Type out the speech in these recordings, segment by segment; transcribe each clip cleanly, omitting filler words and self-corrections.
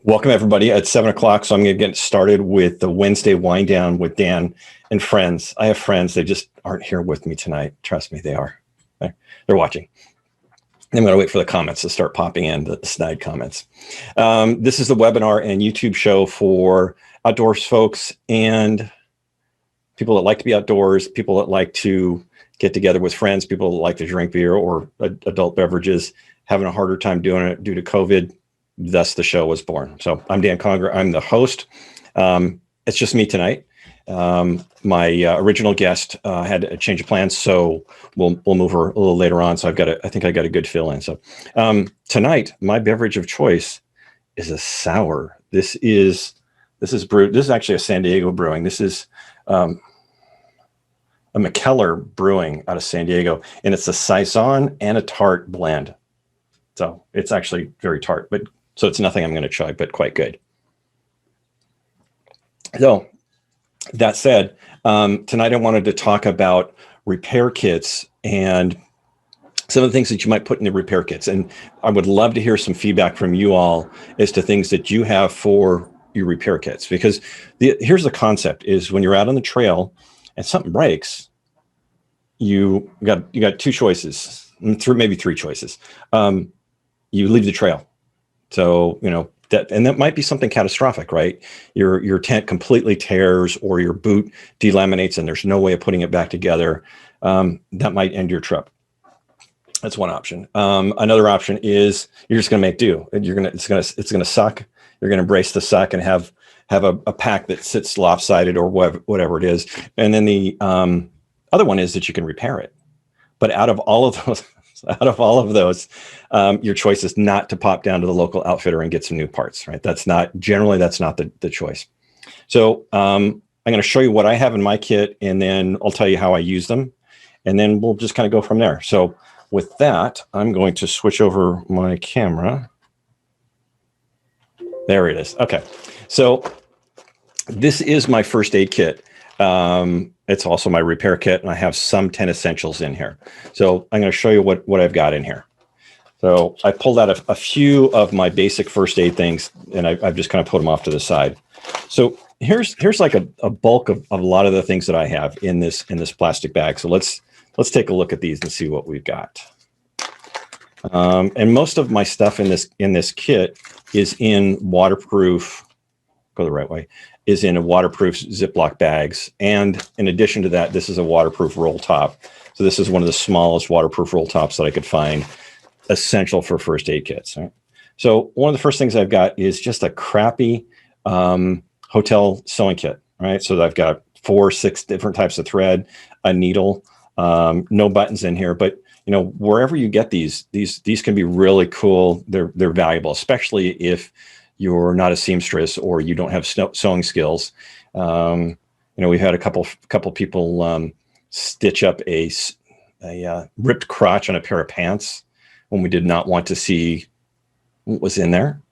Welcome, everybody, at 7 o'clock. So I'm going to get started with the Wednesday wind down with Dan and friends. I have friends. They just aren't here with me tonight. Trust me, they are. They're watching. I'm going to wait for the comments to start popping in, the snide comments. This is the webinar and YouTube show for outdoors folks and people that like to be outdoors, people that like to get together with friends, people that like to drink beer or adult beverages, having a harder time doing it due to COVID. Thus, the show was born. So I'm Dan Conger. I'm the host. It's just me tonight. My original guest had a change of plans, so we'll move her a little later on. So I think I got a good fill in. So tonight, my beverage of choice is a sour. This is brewed. This is actually a San Diego brewing. This is a McKellar brewing out of San Diego, and it's a saison and a tart blend. So it's actually very tart, but so it's nothing I'm going to chug, but quite good. So that said, tonight I wanted to talk about repair kits and some of the things that you might put in the repair kits. And I would love to hear some feedback from you all as to things that you have for your repair kits. Because here's the concept is when you're out on the trail and something breaks, you got two choices, maybe three choices. You leave the trail. So, that might be something catastrophic, right? Your tent completely tears or your boot delaminates and there's no way of putting it back together. That might end your trip. That's one option. Another option is you're just going to make do. It's going to suck. You're going to embrace the suck and have a pack that sits lopsided or whatever it is. And then the other one is that you can repair it. But out of all of those, your choice is not to pop down to the local outfitter and get some new parts, right? That's not the choice. So I'm going to show you what I have in my kit, and then I'll tell you how I use them, and then we'll just kind of go from there. So with that, I'm going to switch over my camera. There it is. Okay. So this is my first aid kit. It's also my repair kit, and I have some 10 essentials in here. So I'm going to show you what I've got in here. So I pulled out a few of my basic first aid things, and I've just kind of put them off to the side. So here's like a bulk of a lot of the things that I have in this plastic bag. So let's take a look at these and see what we've got. And most of my stuff in this kit is in waterproof. Go the right way. Is in a waterproof Ziploc bags. And in addition to that, this is a waterproof roll top. So this is one of the smallest waterproof roll tops that I could find, essential for first aid kits. Right? So one of the first things I've got is just a crappy hotel sewing kit, right? So I've got 4 or 6 different types of thread, a needle, no buttons in here, but wherever you get these can be really cool. They're valuable, especially if you're not a seamstress or you don't have sewing skills. We've had a couple people stitch up a ripped crotch on a pair of pants when we did not want to see what was in there.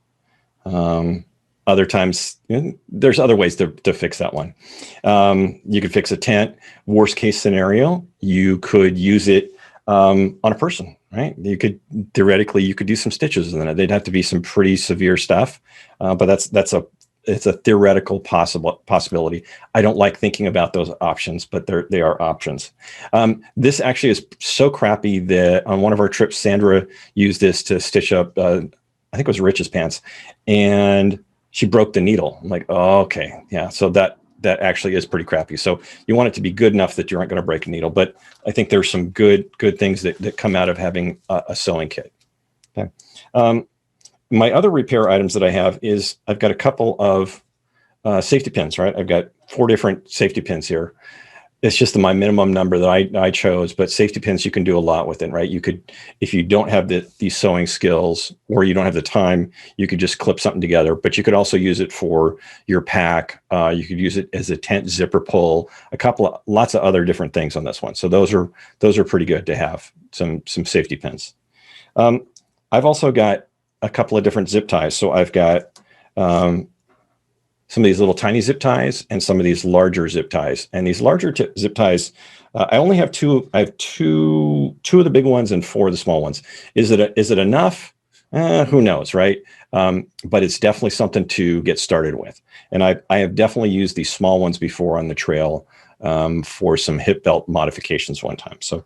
Other times, there's other ways to fix that one. You could fix a tent. Worst case scenario, you could use it on a person, right? Theoretically, you could do some stitches in it. They'd have to be some pretty severe stuff, but it's a theoretical possibility. I don't like thinking about those options, but they are options. This actually is so crappy that on one of our trips, Sandra used this to stitch up, I think it was Rich's pants, and she broke the needle. I'm like, oh, okay, yeah. So that actually is pretty crappy. So you want it to be good enough that you aren't going to break a needle. But I think there's some good things that come out of having a sewing kit. Okay. My other repair items that I have is I've got a couple of safety pins, right? I've got 4 different safety pins here. It's just my minimum number that I chose, but safety pins, you can do a lot with it, right? You could, if you don't have these sewing skills or you don't have the time, you could just clip something together, but you could also use it for your pack. You could use it as a tent zipper pull, lots of other different things on this one. So those are pretty good to have, some safety pins. I've also got a couple of different zip ties. So I've got some of these little tiny zip ties and some of these larger zip ties. And these larger zip ties, I only have 2. I have two of the big ones and 4 of the small ones. Is it enough? Who knows, right? But it's definitely something to get started with. And I have definitely used these small ones before on the trail for some hip belt modifications one time. So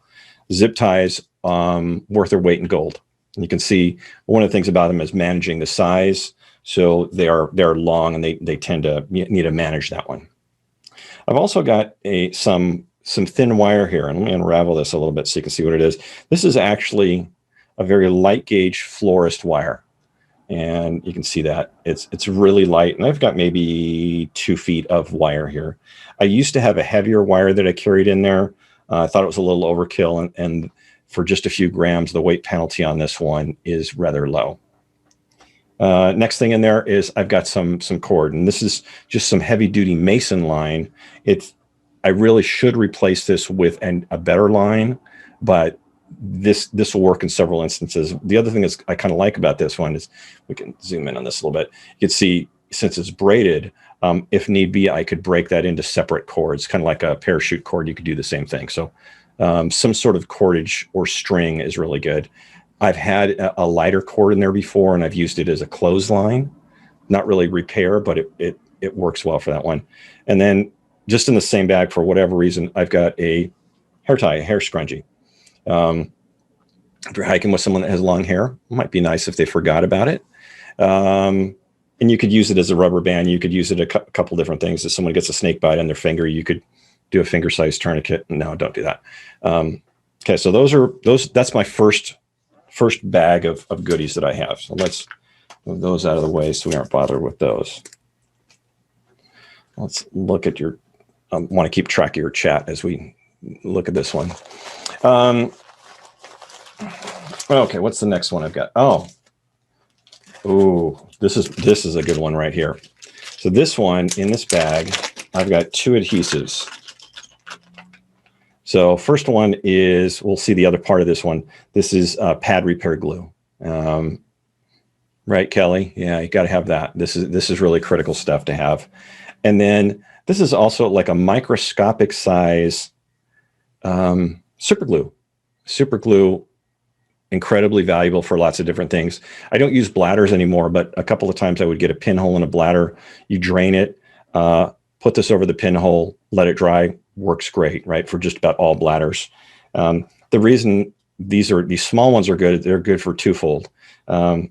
zip ties, worth their weight in gold. And you can see one of the things about them is managing the size. So they're long, and they tend to need to manage that one. I've also got some thin wire here, and let me unravel this a little bit so you can see what it is. This is actually a very light gauge florist wire, and you can see that it's really light. And I've got maybe 2 feet of wire here. I used to have a heavier wire that I carried in there. I thought it was a little overkill, and for just a few grams, the weight penalty on this one is rather low. Next thing in there is I've got some cord, and this is just some heavy duty Mason line. I really should replace this with a better line, but this will work in several instances. The other thing I kind of like about this one is, we can zoom in on this a little bit. You can see, since it's braided, if need be, I could break that into separate cords, kind of like a parachute cord. You could do the same thing. So some sort of cordage or string is really good. I've had a lighter cord in there before, and I've used it as a clothesline. Not really repair, but it works well for that one. And then just in the same bag, for whatever reason, I've got a hair tie, a hair scrunchie. If you're hiking with someone that has long hair, it might be nice if they forgot about it. And you could use it as a rubber band. You could use it a couple different things. If someone gets a snake bite on their finger, you could do a finger-sized tourniquet. No, don't do that. Okay, so that's my first bag of goodies that I have. So let's move those out of the way so we aren't bothered with those. Let's look at I want to keep track of your chat as we look at this one. Okay, what's the next one I've got? This is a good one right here. So this one, in this bag, I've got 2 adhesives. So first one is, we'll see the other part of this one. This is pad repair glue. Right, Kelly? Yeah, you got to have that. This is really critical stuff to have. And then this is also like a microscopic size super glue. Super glue, incredibly valuable for lots of different things. I don't use bladders anymore, but a couple of times I would get a pinhole in a bladder. You drain it, put this over the pinhole, let it dry. Works great, right, for just about all bladders. The reason these small ones are good, they're good for twofold.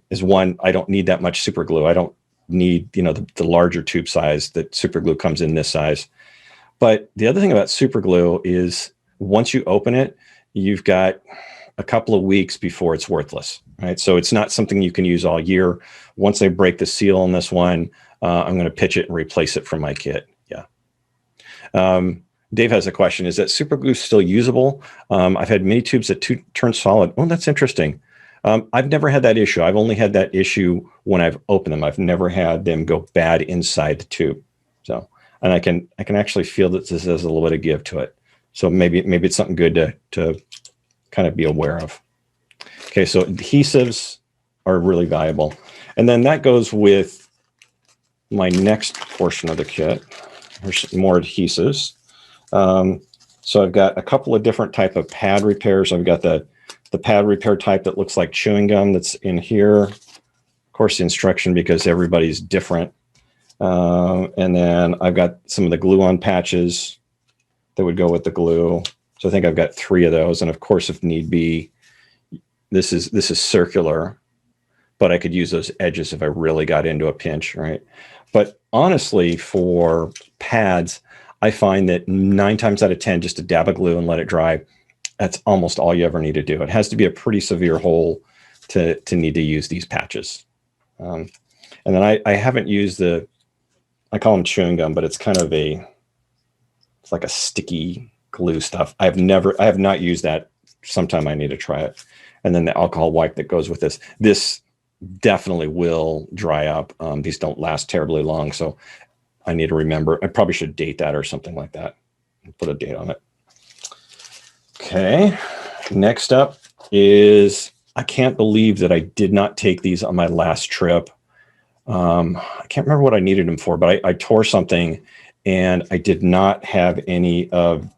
Is one, I don't need that much super glue. I don't need, the larger tube size that super glue comes in this size. But the other thing about super glue is, once you open it, you've got a couple of weeks before it's worthless, right? So it's not something you can use all year. Once I break the seal on this one, I'm going to pitch it and replace it from my kit. Yeah. Dave has a question. Is that super glue still usable? I've had many tubes that turn solid. Oh, that's interesting. I've never had that issue. I've only had that issue when I've opened them. I've never had them go bad inside the tube. So, and I can actually feel that this has a little bit of give to it. So maybe it's something good to kind of be aware of. Okay, so adhesives are really valuable. And then that goes with my next portion of the kit. There's more adhesives. So I've got a couple of different type of pad repairs. I've got the pad repair type that looks like chewing gum that's in here. Of course, the instruction, because everybody's different. And then I've got some of the glue-on patches that would go with the glue. So I think I've got 3 of those. And of course, if need be, this is circular, but I could use those edges if I really got into a pinch, right? But honestly, for pads, I find that 9 times out of 10, just a dab of glue and let it dry, that's almost all you ever need to do. It has to be a pretty severe hole to need to use these patches. And then I haven't used I call them chewing gum, but it's kind of it's like a sticky glue stuff. I have not used that. Sometime I need to try it. And then the alcohol wipe that goes with this definitely will dry up. These don't last terribly long. So I need to remember. I probably should date that or something like that. Put a date on it. Okay. Next up is, I can't believe that I did not take these on my last trip. I can't remember what I needed them for, but I tore something and I did not have any of,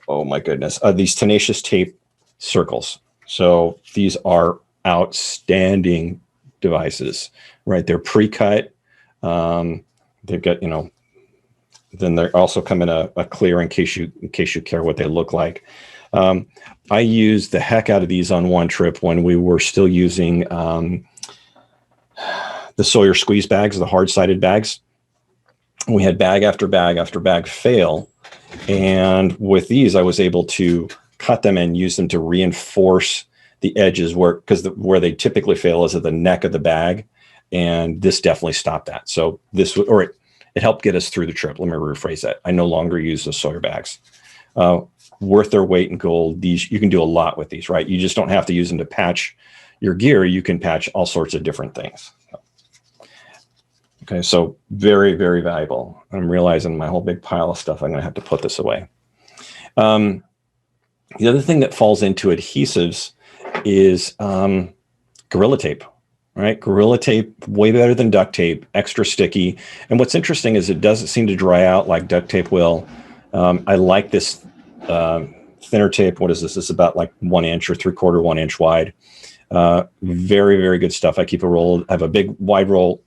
oh my goodness, these tenacious tape circles. So these are outstanding devices, right? They're pre-cut. They've got, you know, then they also come in a clear in case you care what they look like. I used the heck out of these on one trip when we were still using the Sawyer squeeze bags, the hard-sided bags. We had bag after bag after bag fail. And with these, I was able to cut them and use them to reinforce the edges where they typically fail is at the neck of the bag. And this definitely stopped that. So it helped get us through the trip. Let me rephrase that. I no longer use the Sawyer bags. Worth their weight in gold. These, you can do a lot with these, right? You just don't have to use them to patch your gear. You can patch all sorts of different things. Okay, so very, very valuable. I'm realizing my whole big pile of stuff, I'm going to have to put this away. The other thing that falls into adhesives is Gorilla Tape, right? Gorilla Tape, way better than duct tape, extra sticky. And what's interesting is it doesn't seem to dry out like duct tape will. I like this thinner tape. What is this? It's about like 1 inch or 3/4 1 inch wide. Very, very good stuff. I keep a roll. I have a big wide roll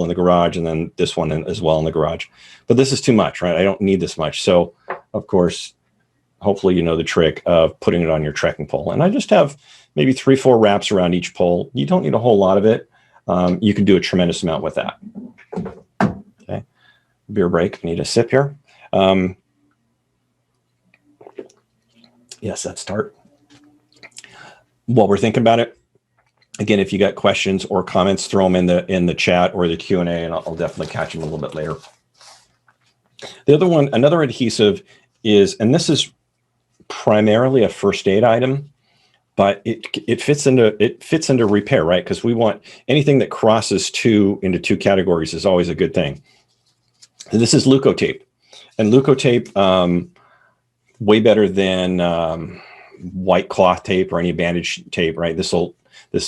in the garage, and then this one as well in the garage. But this is too much, right? I don't need this much. So, of course, hopefully you know the trick of putting it on your trekking pole. And I just have maybe 3-4 wraps around each pole. You don't need a whole lot of it. You can do a tremendous amount with that. Okay, beer break. I need a sip here. Yes, that's tart. While we're thinking about it, again, if you got questions or comments, throw them in the chat or the Q&A, and I'll definitely catch them a little bit later. The other one, another adhesive is, and this is primarily a first aid item, but it fits into repair, right? Because we want anything that crosses into two categories is always a good thing. And this is Leukotape, and Leukotape, way better than white cloth tape or any bandage tape, right? This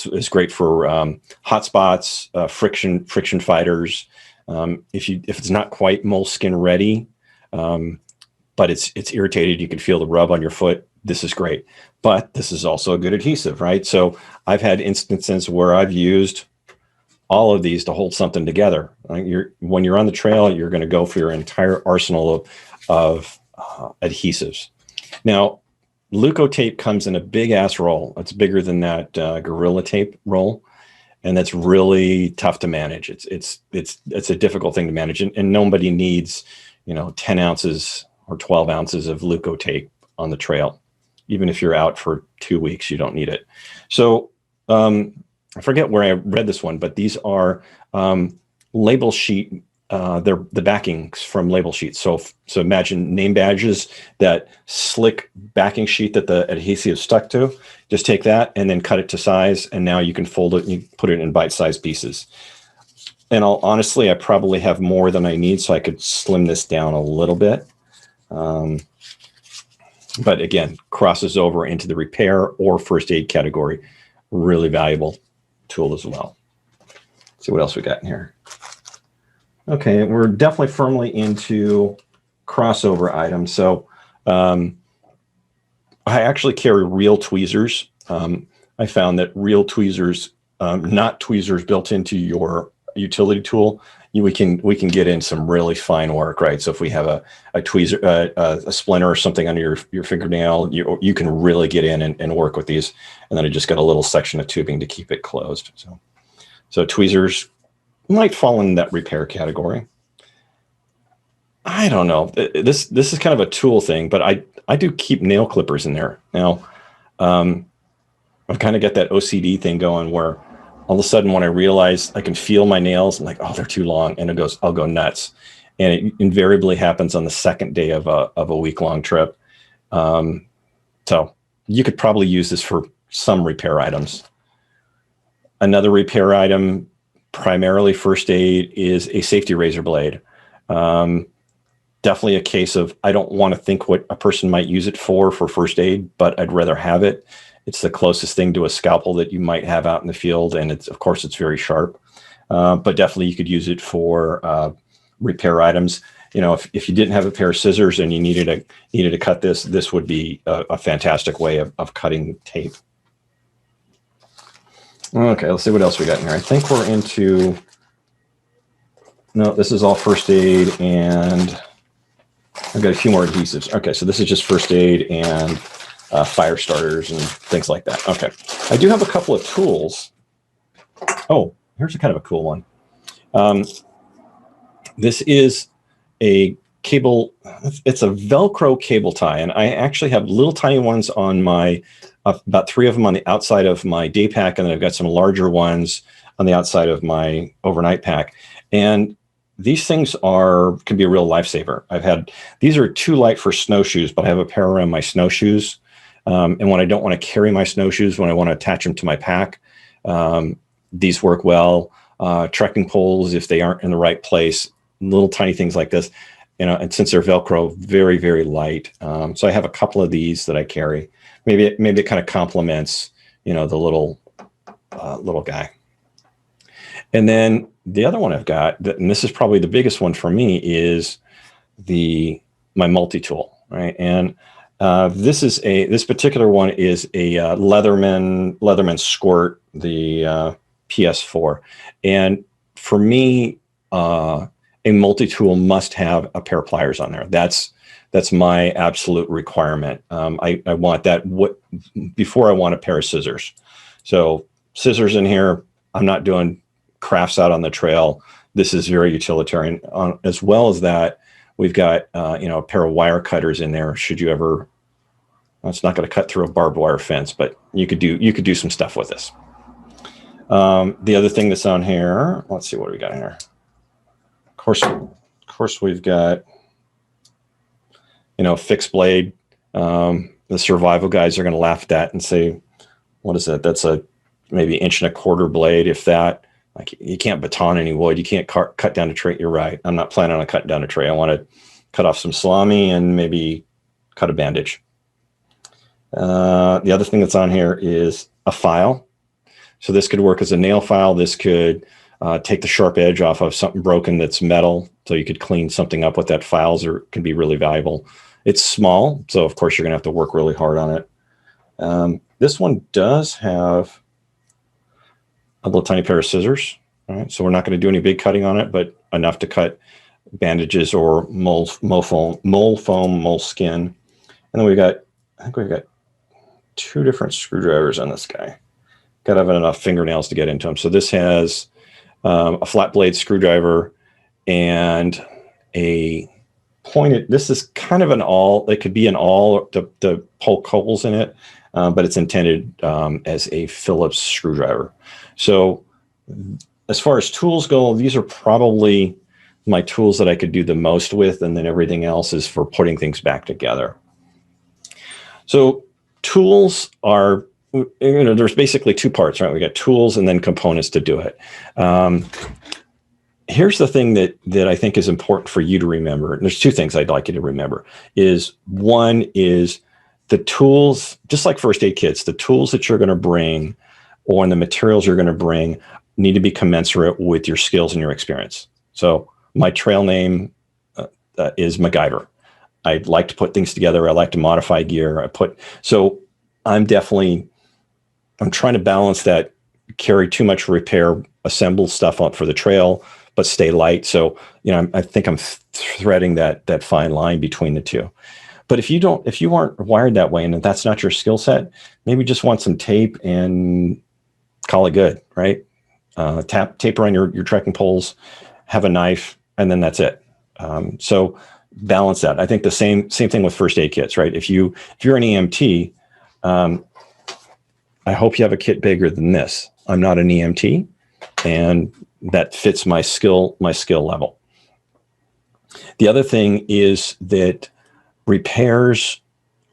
is great for hot spots, friction fighters. If it's not quite moleskin ready, but it's irritated, you can feel the rub on your foot. This is great, but this is also a good adhesive, right? So I've had instances where I've used all of these to hold something together. When you're on the trail, you're going to go for your entire arsenal of adhesives. Now, Leukotape comes in a big ass roll. It's bigger than that Gorilla Tape roll, and that's really tough to manage. It's a difficult thing to manage, and nobody needs 10 ounces or 12 ounces of Leukotape on the trail. Even if you're out for 2 weeks, you don't need it. So I forget where I read this one, but these are label sheet. They're the backings from label sheets. So imagine name badges, that slick backing sheet that the adhesive is stuck to. Just take that and then cut it to size, and now you can fold it and you put it in bite-sized pieces. And honestly, I probably have more than I need, so I could slim this down a little bit. But again, crosses over into the repair or first aid category. Really valuable tool as well. Let's see what else we got in here. Okay, we're definitely firmly into crossover items. So I actually carry real tweezers. I found that real tweezers, not tweezers built into your utility tool, we can get in some really fine work, right? So if we have a tweezer, a splinter or something under your fingernail, you can really get in and work with these. And then I just got a little section of tubing to keep it closed. So tweezers might fall in that repair category. I don't know. This is kind of a tool thing, but I do keep nail clippers in there. Now, I've kind of got that OCD thing going where all of a sudden when I realize I can feel my nails, I'm like, oh, they're too long, and I'll go nuts. And it invariably happens on the second day of a week-long trip. So you could probably use this for some repair items. Another repair item, primarily first aid, is a safety razor blade. Definitely a case of, I don't want to think what a person might use it for first aid, but I'd rather have it. It's the closest thing to a scalpel that you might have out in the field. And of course, it's very sharp, but definitely you could use it for repair items. If you didn't have a pair of scissors and you needed to cut this would be a fantastic way of cutting tape. Okay, let's see what else we got in here. I think we're into, no, this is all first aid, and I've got a few more adhesives. Okay, so this is just first aid and fire starters and things like that. Okay, I do have a couple of tools. Oh, here's a kind of a cool one. This is a cable, it's a Velcro cable tie, and I actually have little tiny ones on my, about 3 of them on the outside of my day pack, and then I've got some larger ones on the outside of my overnight pack. And these things can be a real lifesaver. These are too light for snowshoes, but I have a pair around my snowshoes. And when I don't want to carry my snowshoes, when I want to attach them to my pack, these work well. Trekking poles, if they aren't in the right place, little tiny things like this, and since they're Velcro, very, very light. So I have a couple of these that I carry. Maybe it kind of complements, the little guy. And then the other one I've got, and this is probably the biggest one for me, is my multi-tool, right? And this particular one is a Leatherman Squirt, the PS4. And for me, a multi-tool must have a pair of pliers on there. That's my absolute requirement. I want that before I want a pair of scissors. So scissors in here, I'm not doing crafts out on the trail. This is very utilitarian. As well as that, we've got a pair of wire cutters in there. Should you ever, well, it's not going to cut through a barbed wire fence, but you could do some stuff with this. The other thing that's on here, let's see what we got in here. Of course, we've got fixed blade. The survival guys are going to laugh at that and say, "What is that? That's a maybe 1.25 inch blade, if that." Like, you can't baton any wood. You can't cut down a tree. You're right. I'm not planning on cutting down a tree. I want to cut off some salami and maybe cut a bandage. The other thing that's on here is a file. So this could work as a nail file. This could take the sharp edge off of something broken that's metal. So you could clean something up with that. Files can be really valuable. It's small, so of course you're going to have to work really hard on it. This one does have a little tiny pair of scissors. All right, so we're not going to do any big cutting on it, but enough to cut bandages or mole foam, mole skin. And then I think we've got 2 different screwdrivers on this guy. Got to have enough fingernails to get into them. So this has a flat blade screwdriver and a pointed. This is kind of an awl. It could be an awl to poke holes in it, but it's intended as a Phillips screwdriver. So as far as tools go, these are probably my tools that I could do the most with, and then everything else is for putting things back together. So tools are, there's basically 2 parts, right? We got tools and then components to do it. Here's the thing that I think is important for you to remember. And there's 2 things I'd like you to remember. One is the tools, just like first aid kits, the tools that you're going to bring or the materials you're going to bring need to be commensurate with your skills and your experience. So my trail name is MacGyver. I like to put things together. I like to modify gear. So I'm trying to balance that, carry too much repair, assemble stuff on for the trail, but stay light. So, I think I'm threading that fine line between the 2. But if you aren't wired that way and that's not your skill set, maybe just want some tape and call it good, right? Tape around your trekking poles, have a knife, and then that's it. So balance that. I think the same thing with first aid kits, right? If you're an EMT, I hope you have a kit bigger than this. I'm not an EMT, and that fits my skill level. The other thing is that repairs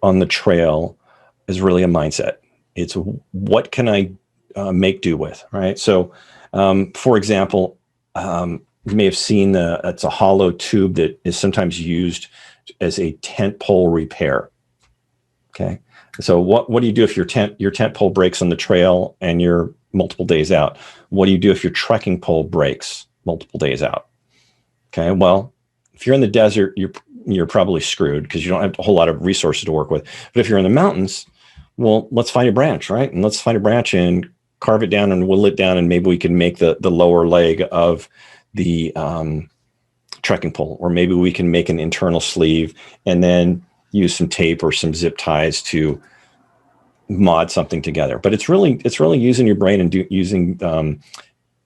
on the trail is really a mindset. It's what can I make do with, right? So, for example, you may have seen it's a hollow tube that is sometimes used as a tent pole repair. Okay, so what do you do if your tent pole breaks on the trail and you're multiple days out? What do you do if your trekking pole breaks multiple days out? Okay, well, if you're in the desert, you're probably screwed because you don't have a whole lot of resources to work with. But if you're in the mountains, well, let's find a branch, right? And let's find a branch and carve it down and whittle it down, and maybe we can make the lower leg of the trekking pole, or maybe we can make an internal sleeve and then use some tape or some zip ties to mod something together. But it's really using your brain and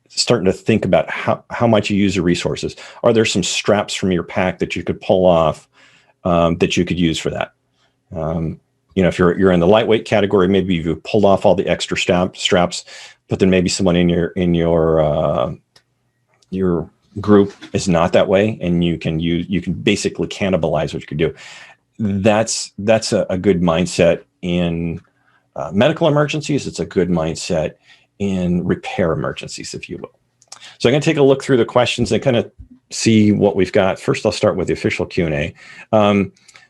starting to think about how much you use your resources. Are there some straps from your pack that you could pull off that you could use for that? If you're in the lightweight category, maybe you pulled off all the extra straps, but then maybe someone in your group is not that way, and you can basically cannibalize what you could do. That's a good mindset in medical emergencies. It's a good mindset in repair emergencies, if you will. So I'm going to take a look through the questions and kind of see what we've got. First, I'll start with the official Q&A.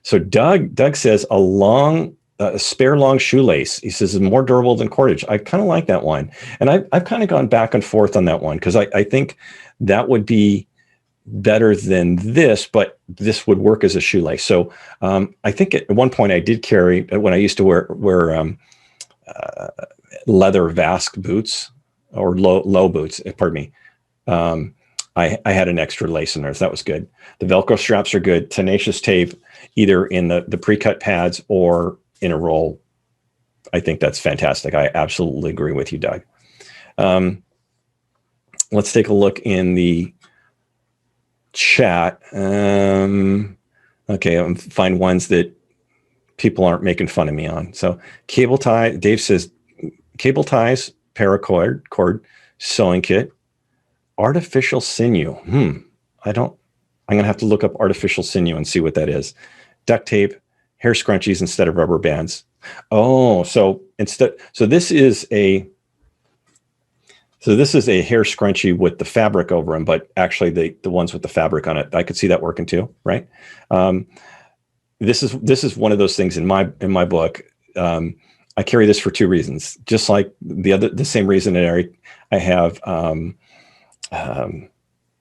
So Doug says a spare long shoelace. He says is more durable than cordage. I kind of like that one, and I've kind of gone back and forth on that one, because I think that would be better than this, but this would work as a shoelace. So I think at one point I did carry, when I used to wear leather Vask boots, or low boots, pardon me. I had an extra lace in there, so that was good. The Velcro straps are good. Tenacious tape, either in the pre-cut pads or in a roll. I think that's fantastic. I absolutely agree with you, Doug. Let's take a look in the chat. Okay, I'll find ones that people aren't making fun of me on. So cable tie, Dave says cable ties, paracord, sewing kit, artificial sinew. I'm going to have to look up artificial sinew and see what that is. Duct tape, hair scrunchies instead of rubber bands. Oh, so this is a hair scrunchie with the fabric over them, but actually the ones with the fabric on it, I could see that working too, right? This is one of those things in my book. I carry this for two reasons. Just like the same reason that I have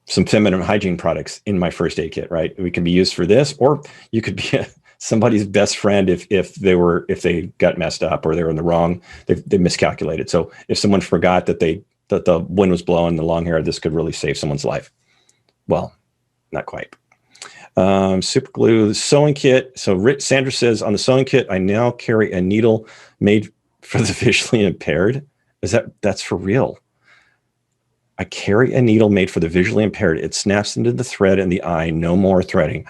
some feminine hygiene products in my first aid kit, right? We can be used for this, or you could be somebody's best friend if they got messed up, or they were in the wrong, they miscalculated. So if someone forgot that the wind was blowing the long hair, this could really save someone's life. Well, not quite. Super glue, the sewing kit. So Sandra says, on the sewing kit, I now carry a needle made for the visually impaired. That's for real? I carry a needle made for the visually impaired. It snaps into the thread in the eye. No more threading.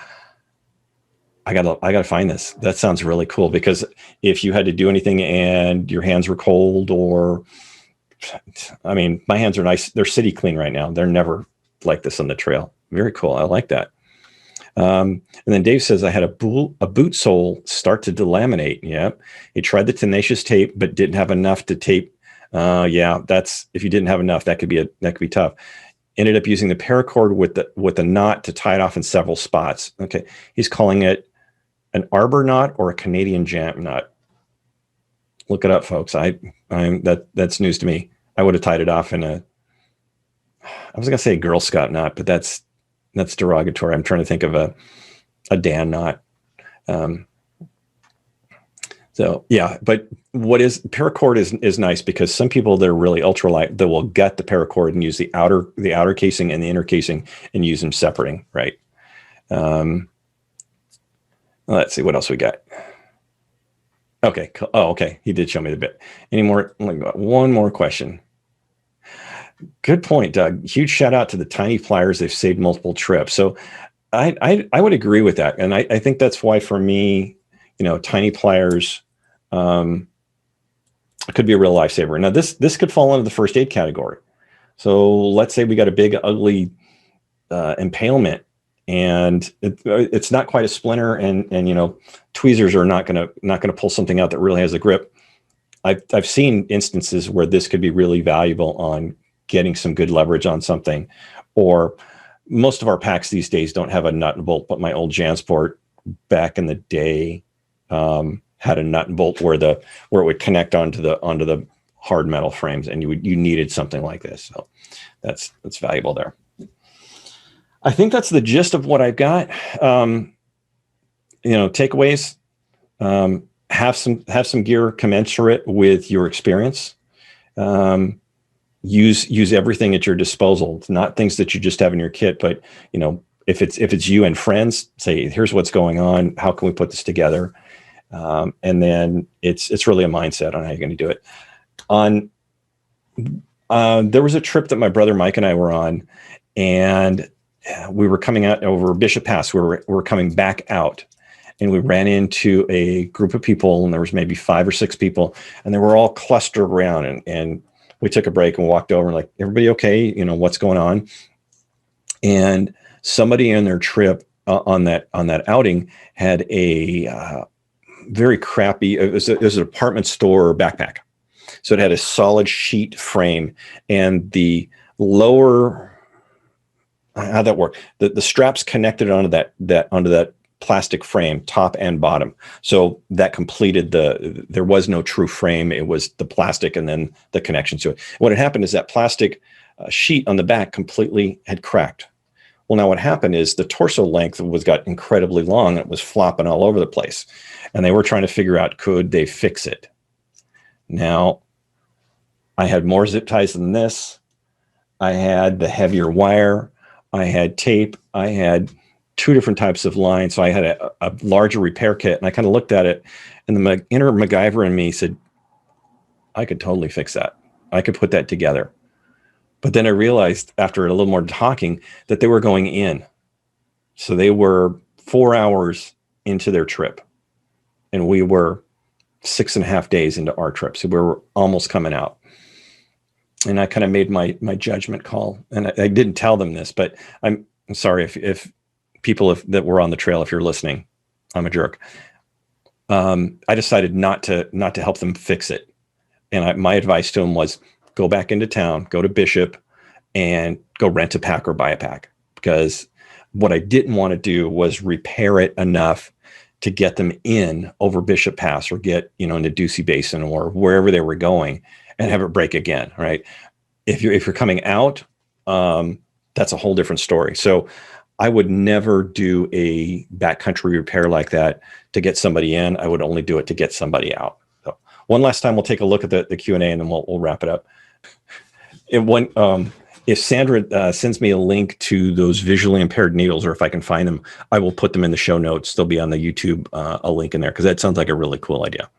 I gotta find this. That sounds really cool, because if you had to do anything and your hands were cold, or, I mean, my hands are nice. They're city clean right now. They're never like this on the trail. Very cool. I like that. And then Dave says, I had a boot sole start to delaminate. Yep. He tried the tenacious tape, but didn't have enough to tape. Yeah, if you didn't have enough, that could be tough. Ended up using the paracord with a knot to tie it off in several spots. Okay. He's calling it an arbor knot or a Canadian jam knot. Look it up, folks. That's news to me. I would have tied it off in I was going to say a Girl Scout knot, but that's derogatory. I'm trying to think of a Dan knot. So yeah, but paracord is nice, because some people that are really ultralight, that will gut the paracord and use the outer casing and the inner casing and use them separating, right? Let's see what else we got. Okay. Oh, okay. He did show me the bit. Any more? One more question. Good point, Doug. Huge shout out to the tiny pliers. They've saved multiple trips. So I would agree with that. And I think that's why, for me, tiny pliers could be a real lifesaver. Now this could fall into the first aid category. So let's say we got a big, ugly impalement, and it's not quite a splinter, and tweezers are not gonna pull something out that really has a grip. I've seen instances where this could be really valuable on getting some good leverage on something. Or most of our packs these days don't have a nut and bolt, but my old JanSport back in the day had a nut and bolt where it would connect onto the hard metal frames, and you needed something like this. So that's valuable there. I think that's the gist of what I've got. Takeaways. Have some gear commensurate with your experience. Use everything at your disposal. It's not things that you just have in your kit, but if it's you and friends, say, here's what's going on. How can we put this together? And then it's really a mindset on how you're going to do it. There was a trip that my brother Mike and I were on, and we were coming out over Bishop Pass. We were coming back out, and we ran into a group of people, and there was maybe 5 or 6 people, and they were all clustered around, and we took a break and walked over and like, everybody okay? What's going on? And somebody in their trip on that outing had a very crappy, it was an department store backpack. So it had a solid sheet frame, and the lower, how'd that work? The straps connected onto that plastic frame, top and bottom. So that completed there was no true frame. It was the plastic and then the connection to it. What had happened is that plastic sheet on the back completely had cracked. Well, now what happened is the torso length got incredibly long. It was flopping all over the place. And they were trying to figure out, could they fix it? Now, I had more zip ties than this. I had the heavier wire. I had tape. I had 2 different types of line. So I had a larger repair kit, and I kind of looked at it, and the inner MacGyver in me said, I could totally fix that. I could put that together. But then I realized after a little more talking that they were going in. So they were 4 hours into their trip, and we were 6.5 days into our trip. So we were almost coming out. And I kind of made my judgment call. And I didn't tell them this, but I'm sorry if people that were on the trail, if you're listening, I'm a jerk. I decided not to help them fix it. And my advice to them was, go back into town, go to Bishop, and go rent a pack or buy a pack. Because what I didn't want to do was repair it enough to get them in over Bishop Pass or get, into Ducey Basin or wherever they were going and have it break again, right? If you're coming out, that's a whole different story. So I would never do a backcountry repair like that to get somebody in. I would only do it to get somebody out. So one last time, we'll take a look at the Q&A, and then we'll wrap it up. If Sandra sends me a link to those visually impaired needles, or if I can find them, I will put them in the show notes. They'll be on the YouTube, a link in there, because that sounds like a really cool idea.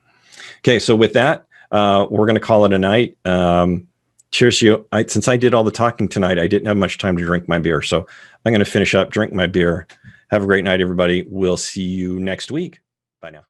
Okay, so with that, we're going to call it a night. Cheers to you. Since I did all the talking tonight, I didn't have much time to drink my beer. So I'm going to finish up, drink my beer. Have a great night, everybody. We'll see you next week. Bye now.